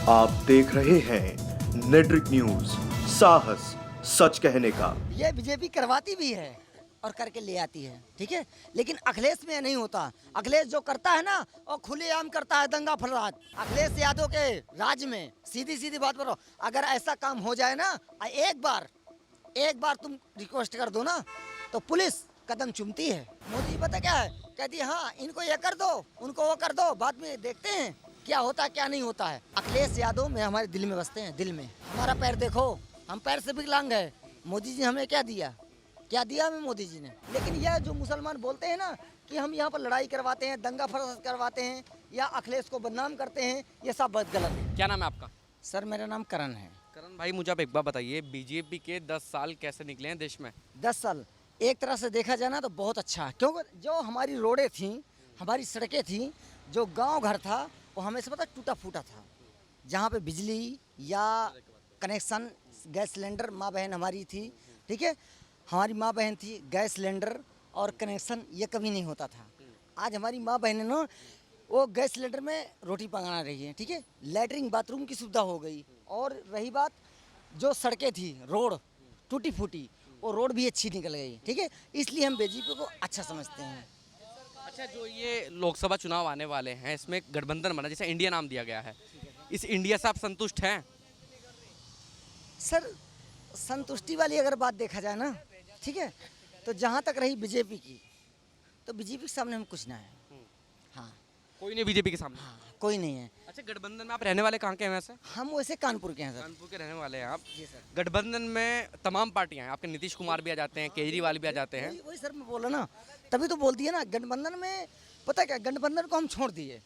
आप देख रहे हैं नेट्रिक न्यूज, साहस सच कहने का। ये बीजेपी करवाती भी है और करके ले आती है, ठीक है, लेकिन अखिलेश में ये नहीं होता। अखिलेश जो करता है ना वो खुलेआम करता है, दंगा फसाद। अखिलेश यादव के राज में सीधी सीधी बात करो, अगर ऐसा काम हो जाए ना, एक बार तुम रिक्वेस्ट कर दो ना तो पुलिस कदम चूमती है। मोदी पता क्या है, कहती है हाँ इनको ये कर दो, उनको वो कर दो, बाद में देखते हैं क्या होता है क्या नहीं होता है। अखिलेश यादव में हमारे दिल में बसते हैं, दिल में। हमारा पैर देखो, हम पैर से विकलांग है। मोदी जी हमें क्या दिया हमें मोदी जी ने। लेकिन यह जो मुसलमान बोलते हैं ना कि हम यहाँ पर लड़ाई करवाते हैं, दंगा फसाद करवाते हैं या अखिलेश को बदनाम करते हैं, ये सब बहुत गलत है। क्या नाम है आपका? सर मेरा नाम करण है। करण भाई, मुझे आप एक बात बताइए, बीजेपी के 10 साल कैसे निकले हैं देश में? 10 साल एक तरह से देखा जाए ना तो बहुत अच्छा है, क्योंकि जो हमारी रोडें थी, हमारी सड़कें थी, जो गांव घर था वो हमेशा पता टूटा फूटा था। जहाँ पे बिजली या कनेक्शन, गैस सिलेंडर, माँ बहन हमारी थी, ठीक है, हमारी माँ बहन थी, गैस सिलेंडर और कनेक्शन ये कभी नहीं होता था। आज हमारी माँ बहनें ना वो गैस सिलेंडर में रोटी पकाना रही है, ठीक है, लैट्रिन बाथरूम की सुविधा हो गई। और रही बात जो सड़कें थी, रोड टूटी फूटी, वो रोड भी अच्छी निकल गई, ठीक है, इसलिए हम बीजेपी को अच्छा समझते हैं। अच्छा, जो ये लोकसभा चुनाव आने वाले हैं, इसमें एक गठबंधन बना जिसे इंडिया नाम दिया गया है, इस इंडिया से आप संतुष्ट हैं? सर संतुष्टि वाली अगर बात देखा जाए ना, ठीक है, तो जहाँ तक रही बीजेपी की, तो बीजेपी के सामने हम कुछ ना है। हाँ, कोई नहीं बीजेपी के सामने? हाँ, कोई नहीं है। अच्छा, गठबंधन में आप रहने वाले कहाँ के हैं वैसे? हम वैसे कानपुर के हैं सर। कानपुर के रहने वाले हैं आप? जी सर। गठबंधन में तमाम पार्टियां हैं, आपके नीतीश कुमार भी आ जाते हैं, केजरीवाल भी आ जाते हैं। वही सर मैं बोला ना, तभी तो बोल दिया ना, गठबंधन में पता क्या, गठबंधन को हम छोड़ दिए,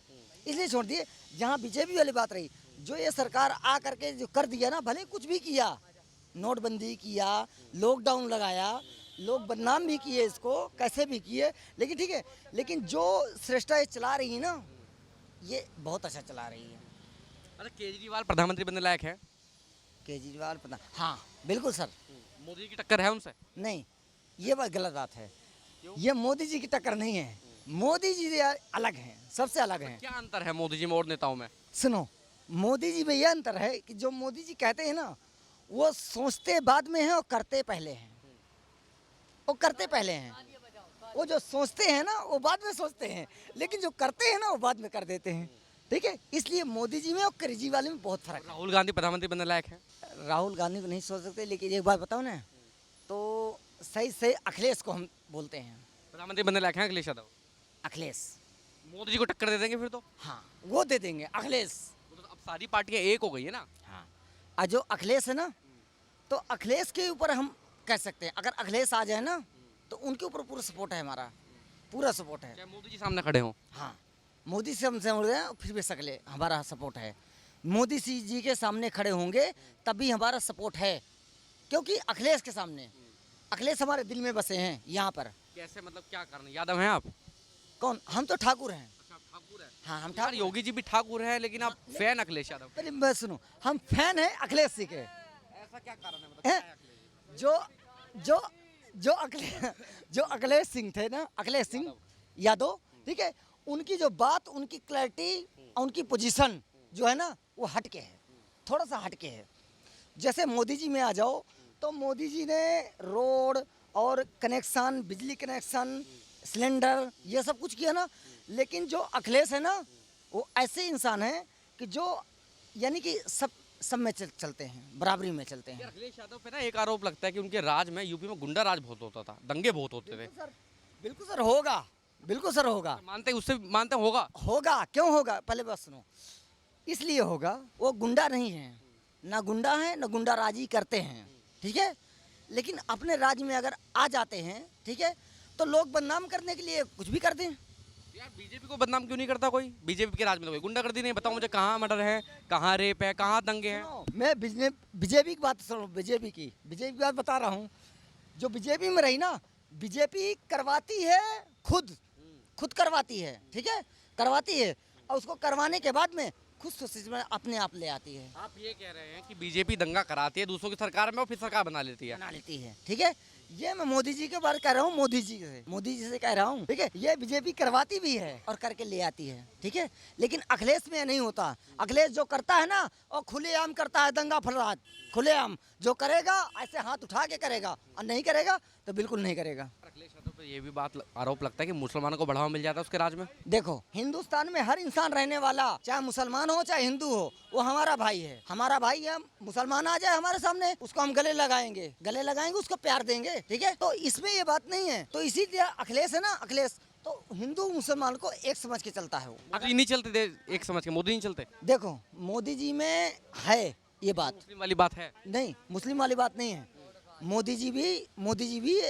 इसलिए छोड़ दिए। जहाँ बीजेपी वाली बात रही, जो ये सरकार आ करके जो कर दिया ना, भले कुछ भी किया, नोटबंदी किया, लॉकडाउन लगाया, लोग बदनाम भी किए इसको, कैसे भी किए, लेकिन ठीक है, लेकिन जो श्रेष्ठता ये चला रही है ना, ये बहुत अच्छा चला रही है। अच्छा, केजरीवाल प्रधानमंत्री बनने लायक है? केजरीवाल पता, हाँ बिल्कुल सर। मोदी की टक्कर है उनसे? नहीं, ये बात गलत बात है। ये मोदी जी की टक्कर नहीं है, मोदी जी अलग हैं, सबसे अलग हैं। क्या अंतर है मोदी जी में और नेताओं में? सुनो, मोदी जी में यह अंतर है कि जो मोदी जी कहते हैं ना, वो सोचते बाद में हैं और करते पहले हैं। वो करते पहले हैं, वो जो सोचते हैं ना वो बाद में सोचते हैं, लेकिन जो करते हैं ना वो बाद में कर देते हैं, ठीक है, इसलिए मोदी जी में और केजरीवाल में बहुत फर्क है। राहुल गांधी प्रधानमंत्री बनने लायक है? राहुल गांधी को नहीं सोच सकते, लेकिन एक बात बताओ ना, तो सही सही अखिलेश को हम बोलते हैं। प्रधानमंत्री बनने लायक हैं अखिलेश यादव? अखिलेश, मोदी जी को टक्कर दे देंगे फिर तो? हाँ वो दे देंगे अखिलेश। तो अब सारी पार्टियां एक हो गई है ना? हाँ, और जो अखिलेश है ना, तो अखिलेश के ऊपर हम कह सकते हैं, अगर अखिलेश आ जाए ना तो उनके ऊपर पूरा सपोर्ट है, हमारा पूरा सपोर्ट है। चाहे मोदी जी सामने खड़े हों? हाँ, मोदी से हमसे उड़ गए फिर भी सकले, हमारा सपोर्ट है। मोदी जी के सामने खड़े होंगे तभी हमारा सपोर्ट है, क्योंकि अखिलेश के सामने, अखिलेश हमारे दिल में बसे हैं यहाँ पर। कैसे, मतलब क्या कारण? यादव हैं आप? कौन? हम तो ठाकुर हैं। अच्छा, ठाकुर है। हाँ हम यार, ठाकुर। योगी जी भी ठाकुर है, लेकिन आप फैन अखिलेश यादव? पहले बस सुनो, हम फैन हैं अखिलेश जी के। ऐसा क्या कारण है, मतलब क्या हैं? है अखिलेश जी? जो अखिलेश सिंह थे ना, अखिलेश सिंह यादव, ठीक है, उनकी जो बात, उनकी क्लैरिटी, उनकी पोजीशन जो है ना वो हटके है, थोड़ा सा हटके है। जैसे मोदी जी में आ जाओ तो मोदी जी ने रोड और कनेक्शन, बिजली कनेक्शन, सिलेंडर, ये सब कुछ किया ना, लेकिन जो अखिलेश है ना वो ऐसे इंसान है कि जो यानी कि सब में चलते हैं, बराबरी में चलते हैं। अखिलेश यादव पे ना एक आरोप लगता है कि उनके राज में, यूपी में गुंडा राज बहुत होता था, दंगे बहुत होते थे। बिल्कुल सर होगा, बिल्कुल सर होगा, मानते हैं, उससे मानते हैं होगा? होगा, क्यों होगा, पहले बात सुनो, इसलिए होगा, वो गुंडा नहीं है, ना गुंडा है ना गुंडा राजी करते हैं, ठीक है, लेकिन अपने राज्य में अगर आ जाते हैं, ठीक है, तो लोग बदनाम करने के लिए कुछ भी कर दें। यार, बीजेपी को बदनाम क्यों नहीं करता कोई? बीजेपी के राज में तो कोई गुंडागर्दी नहीं है। बताओ मुझे, कहाँ मर्डर है, कहाँ रेप है, कहाँ दंगे हैं? मैं बीजेपी की बात सुनो, बीजेपी की बात बता रहा हूँ। जो बीजेपी में रही ना, बीजेपी करवाती है, खुद करवाती है, ठीक है, करवाती है, और उसको करवाने के बाद में खुद सोसाइटी में अपने आप ले आती है। आप ये कह रहे हैं कि बीजेपी दंगा कराती है दूसरों की सरकार में और फिर सरकार बना लेती है? बना लेती है, ठीक है, ये मैं मोदी जी के बारे कह रहा हूँ, मोदी जी से कह रहा हूँ, ठीक है। ये बीजेपी करवाती भी है और करके ले आती है, ठीक है। लेकिन अखिलेश में ये नहीं होता। अखिलेश जो करता है ना, वो खुलेआम करता है, दंगा फसाद खुलेआम। जो करेगा ऐसे हाथ उठा के करेगा, और नहीं करेगा तो बिल्कुल नहीं करेगा। अखिलेश यादव पे ये भी आरोप लगता है कि मुसलमानों को बढ़ावा मिल जाता है उसके राज में। देखो, हिंदुस्तान में हर इंसान रहने वाला, चाहे मुसलमान हो चाहे हिंदू हो, वो हमारा भाई है, हमारा भाई है। मुसलमान आ जाए हमारे सामने, उसको हम गले लगाएंगे, उसको प्यार देंगे, ठीक है। तो इसमें ये बात नहीं है। तो इसीलिए अखिलेश है ना, अखिलेश तो हिंदू मुसलमान को एक समझ के चलता है वो। मोदी नहीं चलते एक समझ के, मोदी नहीं चलते। देखो, मोदी जी में है ये बात, मुस्लिम वाली बात है नहीं, मुस्लिम वाली बात नहीं है। मोदी जी भी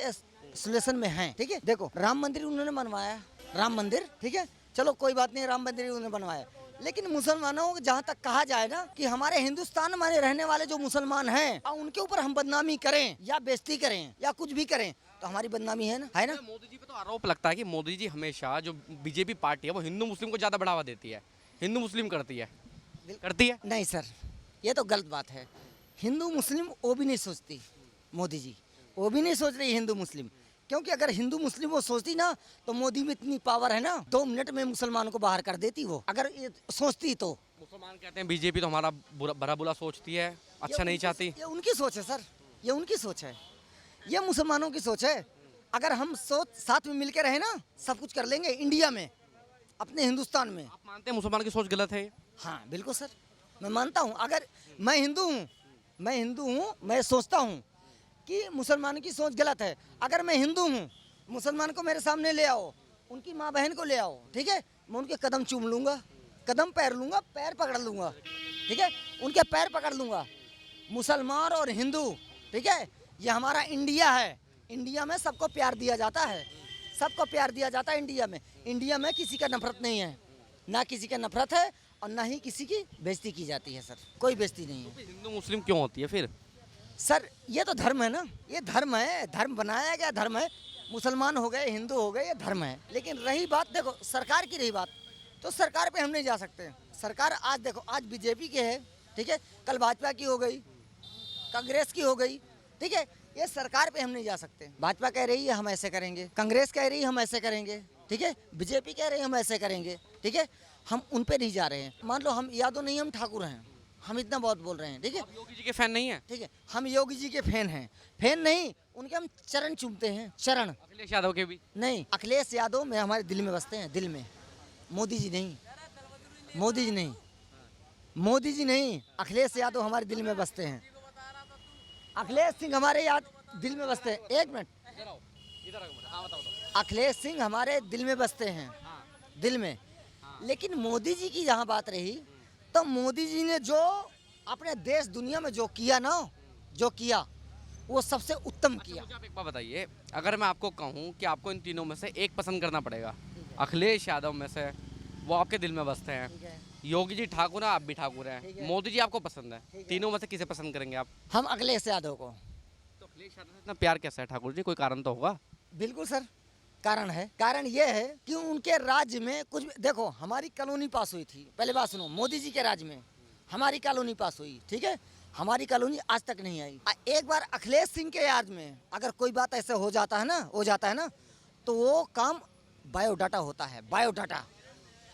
सोल्यूशन में हैं, ठीक है। देखो, राम मंदिर उन्होंने बनवाया, राम मंदिर, ठीक है, चलो कोई बात नहीं, राम मंदिर उन्होंने बनवाया। लेकिन मुसलमानों को जहाँ तक कहा जाए ना कि हमारे हिंदुस्तान में रहने वाले जो मुसलमान हैं, उनके ऊपर हम बदनामी करें या बेइज्जती करें या कुछ भी करें, तो हमारी बदनामी है ना। मोदी जी पे तो आरोप लगता है कि मोदी जी हमेशा, जो बीजेपी पार्टी है वो हिंदू मुस्लिम को ज्यादा बढ़ावा देती है, हिंदू मुस्लिम करती है। नहीं सर, ये तो गलत बात है। हिंदू मुस्लिम वो भी नहीं सोचती मोदी जी, वो भी नहीं सोच रही हिंदू मुस्लिम। क्योंकि अगर हिंदू मुस्लिम वो सोचती ना, तो मोदी में इतनी पावर है ना, 2 मिनट में मुसलमानों को बाहर कर देती वो, अगर ये सोचती तो। मुसलमान कहते हैं बीजेपी तो हमारा भला बुरा सोचती है, अच्छा नहीं चाहती। ये उनकी सोच है सर, ये उनकी सोच है, ये मुसलमानों की सोच है। अगर हम साथ में मिलकर रहे ना, सब कुछ कर लेंगे इंडिया में, अपने हिंदुस्तान में। आप मानते हैं मुसलमान की सोच गलत है? हाँ बिल्कुल सर, मैं मानता हूँ। अगर मैं हिंदू हूँ, मैं सोचता हूँ कि मुसलमान की सोच गलत है। अगर मैं हिंदू हूँ, मुसलमान को मेरे सामने ले आओ, उनकी माँ बहन को ले आओ, ठीक है, मैं उनके कदम चूम लूँगा, कदम पैर लूँगा, पैर पकड़ लूँगा, ठीक है, उनके पैर पकड़ लूँगा। मुसलमान और हिंदू, ठीक है, ये हमारा इंडिया है। इंडिया में सबको प्यार दिया जाता है, सबको प्यार दिया जाता है इंडिया में किसी का नफरत नहीं है, ना किसी का नफरत है और ना ही किसी की बेइज्जती की जाती है सर, कोई बेइज्जती नहीं है। तो हिंदू मुस्लिम क्यों होती है फिर? सर ये तो धर्म है ना, ये धर्म है, धर्म बनाया गया धर्म है। मुसलमान हो गए, हिंदू हो गए, ये धर्म है। लेकिन रही बात, देखो सरकार की रही बात, तो सरकार पे हम नहीं जा सकते। सरकार आज देखो, आज बीजेपी के है, ठीक है, कल भाजपा की हो गई, कांग्रेस की हो गई, ठीक है। ये सरकार पे हम नहीं जा सकते। भाजपा कह रही है हम ऐसे करेंगे, कांग्रेस कह रही है हम ऐसे करेंगे, ठीक है, बीजेपी कह रही है हम ऐसे करेंगे, ठीक है। हम उन पे नहीं जा रहे हैं। मान लो हम यादव नहीं, हम ठाकुर हैं, हम इतना बहुत बोल रहे हैं, ठीक है। योगी जी के फैन नहीं है? ठीक है, हम योगी जी के फैन हैं, फैन नहीं, उनके हम चरण चूमते हैं, चरण। अखिलेश यादव के भी नहीं, अखिलेश यादव में हमारे दिल में बसते हैं, दिल में। मोदी जी नहीं, मोदी जी नहीं, मोदी जी नहीं, अखिलेश यादव हमारे दिल में बसते हैं। अखिलेश सिंह हमारे दिल में बसते हैं। एक मिनट, अखिलेश सिंह हमारे दिल में बसते हैं, दिल में। लेकिन मोदी जी की जहाँ बात रही, तो मोदी जी ने जो अपने देश दुनिया में जो किया ना, जो किया वो सबसे उत्तम किया। मुझे आप एक बात बताइए, अगर मैं आपको कहूँ कि आपको इन तीनों में से एक पसंद करना पड़ेगा, अखिलेश यादव में से, वो आपके दिल में बसते हैं, योगी जी ठाकुर हैं, आप भी ठाकुर हैं, मोदी जी आपको पसंद है, तीनों में से किसे पसंद करेंगे आप? हम अखिलेश यादव को। तो अखिलेश यादव से इतना प्यार कैसा है ठाकुर जी, कोई कारण तो होगा? बिल्कुल सर, कारण है। कारण ये है कि उनके राज्य में कुछ, देखो हमारी कॉलोनी पास हुई थी, पहले बात सुनो, मोदी जी के राज्य में हमारी कॉलोनी पास हुई, ठीक है, हमारी कॉलोनी आज तक नहीं आई। एक बार अखिलेश सिंह के याद में अगर कोई बात ऐसे हो जाता है ना, तो वो काम बायोडाटा होता है, बायोडाटा,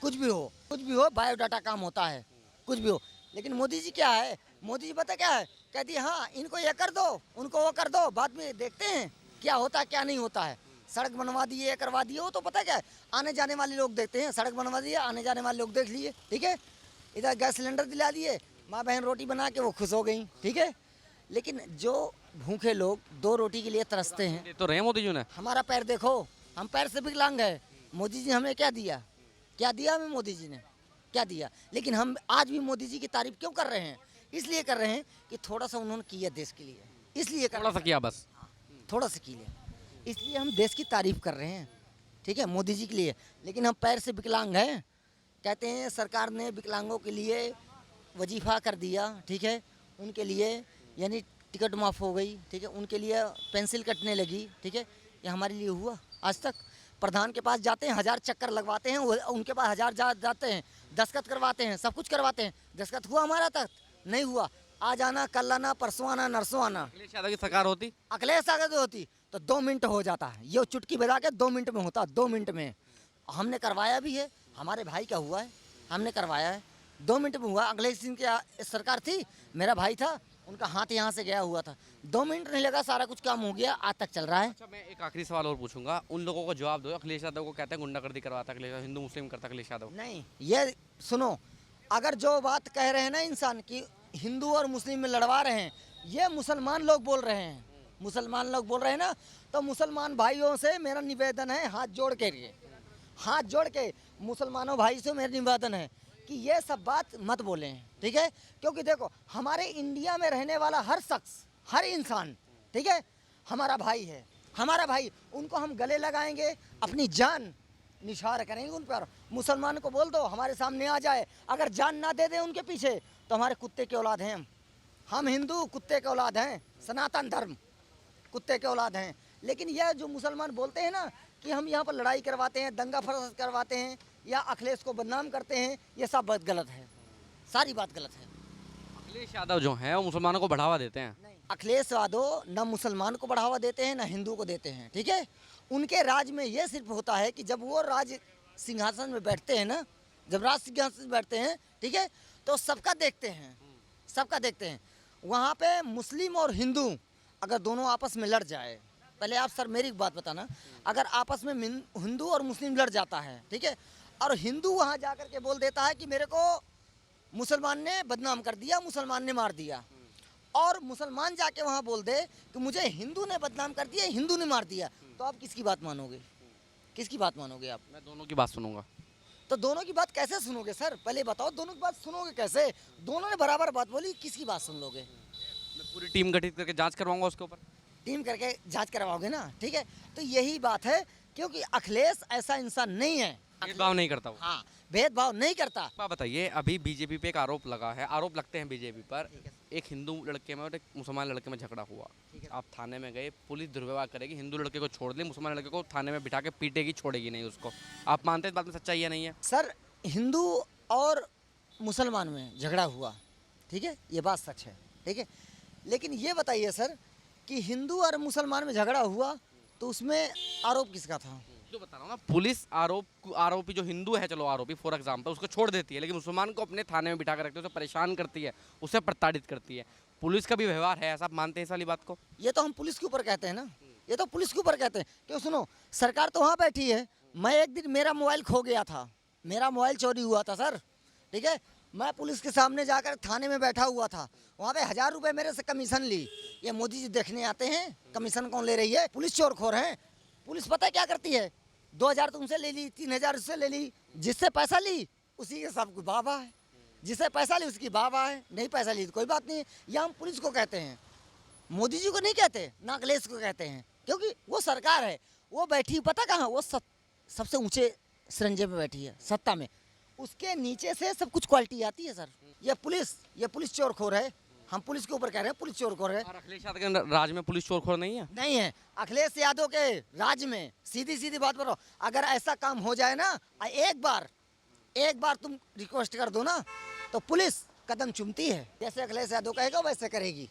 कुछ भी हो बायोडाटा काम होता है, कुछ भी हो। लेकिन मोदी जी क्या है, मोदी जी पता क्या है, कहती है हाँ इनको ये कर दो, उनको वो कर दो, बाद में देखते हैं क्या होता है क्या नहीं होता है। सड़क बनवा दिए, ये करवा दिए, वो तो पता क्या है, आने जाने वाले लोग देखते हैं, सड़क बनवा दिए, आने जाने वाले लोग देख लिए, ठीक है। इधर गैस सिलेंडर दिला दिए, माँ बहन रोटी बना के वो खुश हो गई, ठीक है। लेकिन जो भूखे लोग 2 रोटी के लिए तरसते हैं, तो रहे मोदी जी ने। हमारा पैर देखो, हम पैर से विकलांग है, मोदी जी हमें क्या दिया, क्या दिया हमें मोदी जी ने, क्या दिया। लेकिन हम आज भी मोदी जी की तारीफ क्यों कर रहे हैं, इसलिए कर रहे हैं कि थोड़ा सा उन्होंने किया देश के लिए, इसलिए थोड़ा सा किया बस, थोड़ा सा किया, इसलिए हम देश की तारीफ कर रहे हैं, ठीक है, मोदी जी के लिए। लेकिन हम पैर से विकलांग हैं। कहते हैं सरकार ने विकलांगों के लिए वजीफ़ा कर दिया, ठीक है, उनके लिए यानी टिकट माफ़ हो गई, ठीक है, उनके लिए पेंसिल कटने लगी, ठीक है। ये हमारे लिए हुआ? आज तक प्रधान के पास जाते हैं, 1000 चक्कर लगवाते हैं, उनके पास 1000 जाते हैं, दस्तखत करवाते हैं, सब कुछ करवाते हैं, दस्तखत हुआ हमारा तक नहीं हुआ। आज आना, कल आना, परसों आना, नरसों आना। अखिलेश यादव की सरकार होती अखिलेश यादव होती तो 2 मिनट हो जाता है, ये चुटकी बजा के 2 मिनट में होता, 2 मिनट में। हमने करवाया भी है, हमारे भाई का हुआ है, हमने करवाया है, 2 मिनट में हुआ। अखिलेश सिंह की सरकार थी, मेरा भाई था, उनका हाथ यहाँ से गया हुआ था, 2 मिनट नहीं लगा, सारा कुछ काम हो गया, आज तक चल रहा है। अच्छा, मैं एक आखिरी सवाल और पूछूंगा, उन लोगों को जवाब दो। अखिलेश यादव को कहते हैं गुंडागर्दी करवाता अखिलेश यादव, हिंदू मुस्लिम करता अखिलेश यादव। नहीं, ये सुनो, अगर जो बात कह रहे हैं ना इंसान की हिंदू और मुस्लिम में लड़वा रहे हैं, ये मुसलमान लोग बोल रहे हैं, मुसलमान लोग बोल रहे हैं ना, तो मुसलमान भाइयों से मेरा निवेदन है, हाथ जोड़ के हाथ जोड़ के मुसलमानों भाई से मेरा निवेदन है कि ये सब बात मत बोलें, ठीक है। क्योंकि देखो, हमारे इंडिया में रहने वाला हर शख्स, हर इंसान, ठीक है, हमारा भाई है, हमारा भाई। उनको हम गले लगाएंगे, अपनी जान निछावर करेंगे उन पर। मुसलमान को बोल दो हमारे सामने आ जाए, अगर जान ना दे दे उनके पीछे तो हमारे कुत्ते के औलाद हैं हम हिंदू कुत्ते के औलाद हैं, सनातन धर्म कुत्ते के औलाद हैं। लेकिन यह जो मुसलमान बोलते हैं ना कि हम यहाँ पर लड़ाई करवाते हैं, दंगा फसाद करवाते हैं या अखिलेश को बदनाम करते हैं, ये सब बात गलत है, सारी बात गलत है। अखिलेश यादव जो हैं वो मुसलमानों को बढ़ावा देते हैं। अखिलेश यादव न मुसलमान को बढ़ावा देते हैं, न हिंदू को देते हैं, ठीक है। उनके राज में ये सिर्फ होता है कि जब वो राज सिंहासन में बैठते हैं ना, जब राज सिंहासन में बैठते हैं, ठीक है, तो सबका देखते हैं, सबका देखते हैं। वहाँ पे मुस्लिम और हिंदू अगर दोनों आपस में लड़ जाए, पहले आप सर मेरी बात बताना, अगर आपस में हिंदू और मुस्लिम लड़ जाता है, ठीक है, और हिंदू वहाँ जा कर के बोल देता है कि मेरे को मुसलमान ने बदनाम कर दिया, मुसलमान ने मार दिया, और मुसलमान जाके वहाँ बोल दे कि मुझे हिंदू ने बदनाम कर दिया, हिंदू ने मार दिया, तो आप किसकी बात मानोगे, किसकी बात मानोगे आप? मैं दोनों की बात सुनूंगा। तो दोनों की बात कैसे सुनोगे सर, पहले बताओ, दोनों की बात सुनोगे कैसे? दोनों ने बराबर बात बोली, किसकी बात सुन लोगे? मैं पूरी टीम गठित करके जांच करवाऊंगा उसके ऊपर। टीम करके जांच करवाओगे ना, ठीक है। तो यही बात है, क्योंकि अखिलेश ऐसा इंसान नहीं है, भेदभाव नहीं करता वो। हाँ, भेदभाव नहीं करता। आप बताइए, अभी बीजेपी पे एक आरोप लगा है, आरोप लगते हैं बीजेपी पर, एक हिंदू लड़के में और एक मुसलमान लड़के में झगड़ा हुआ, आप थाने में गए, पुलिस दुर्व्यवहार करेगी, हिंदू लड़के को छोड़ दे, मुसलमान लड़के को थाने में बिठा के पीटेगी, छोड़ेगी नहीं उसको। आप मानते हैं इस बात में सच्चाई है नहीं है? सर, हिंदू और मुसलमान में झगड़ा हुआ, ठीक है, ये बात सच है, ठीक है। लेकिन ये बताइए सर कि हिंदू और मुसलमान में झगड़ा हुआ तो उसमें आरोप किसका था? जो बता रहा हूँ ना, पुलिस आरोपी जो हिंदू है, चलो आरोपी फॉर एग्जांपल, उसको छोड़ देती है, लेकिन मुसलमान को अपने थाने में बिठा कर रखती है, उसे परेशान करती है, उसे प्रताड़ित करती है। पुलिस का भी व्यवहार है ऐसा, आप मानते हैं इस वाली बात को? ये तो हम पुलिस के ऊपर कहते हैं ना, ये तो पुलिस के ऊपर कहते हैं। क्यों, सुनो, सरकार तो वहाँ बैठी है। मैं एक दिन, मेरा मोबाइल खो गया था, मेरा मोबाइल चोरी हुआ था सर, ठीक है, मैं पुलिस के सामने जाकर थाने में बैठा हुआ था, वहाँ पे 1000 रुपये मेरे से कमीशन ली। ये मोदी जी देखने आते हैं कमीशन कौन ले रही है, पुलिस चोरखोर है। पुलिस पता है क्या करती है, 2000 तुमसे ले ली, 3000 उससे ले ली, जिससे पैसा ली उसी के सब बाबा है, जिससे पैसा ली उसकी बाबा है, नहीं पैसा ली तो कोई बात नहीं है। ये हम पुलिस को कहते हैं, मोदी जी को नहीं कहते, ना अखिलेश को कहते हैं, क्योंकि वो सरकार है, वो बैठी पता कहाँ, वो सबसे ऊंचे सरंजे में बैठी है, सत्ता में, उसके नीचे से सब कुछ क्वालिटी आती है सर। ये पुलिस चोरखोर है, हम पुलिस के ऊपर कह रहे हैं, पुलिस चोरखोर है। और अखिलेश यादव के राज में पुलिस चोरखोर नहीं है? नहीं है, अखिलेश यादव के राज में, सीधी बात करो, अगर ऐसा काम हो जाए ना, एक बार तुम रिक्वेस्ट कर दो ना, तो पुलिस कदम चूमती है, जैसे अखिलेश यादव कहेगा वैसे करेगी,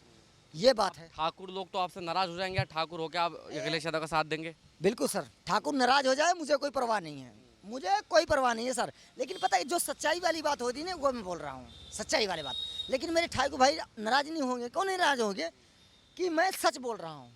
ये बात है। ठाकुर लोग तो आपसे नाराज हो जाएंगे, ठाकुर होकर आप अखिलेश यादव का साथ देंगे? बिल्कुल सर, ठाकुर नाराज हो जाए मुझे कोई परवाह नहीं है, मुझे कोई परवाह नहीं है सर। लेकिन पता है, जो सच्चाई वाली बात होती है ना, वो मैं बोल रहा हूँ, सच्चाई वाली बात। लेकिन मेरे ठाकुर भाई नाराज नहीं होंगे, क्यों नहीं नाराज होंगे कि मैं सच बोल रहा हूँ,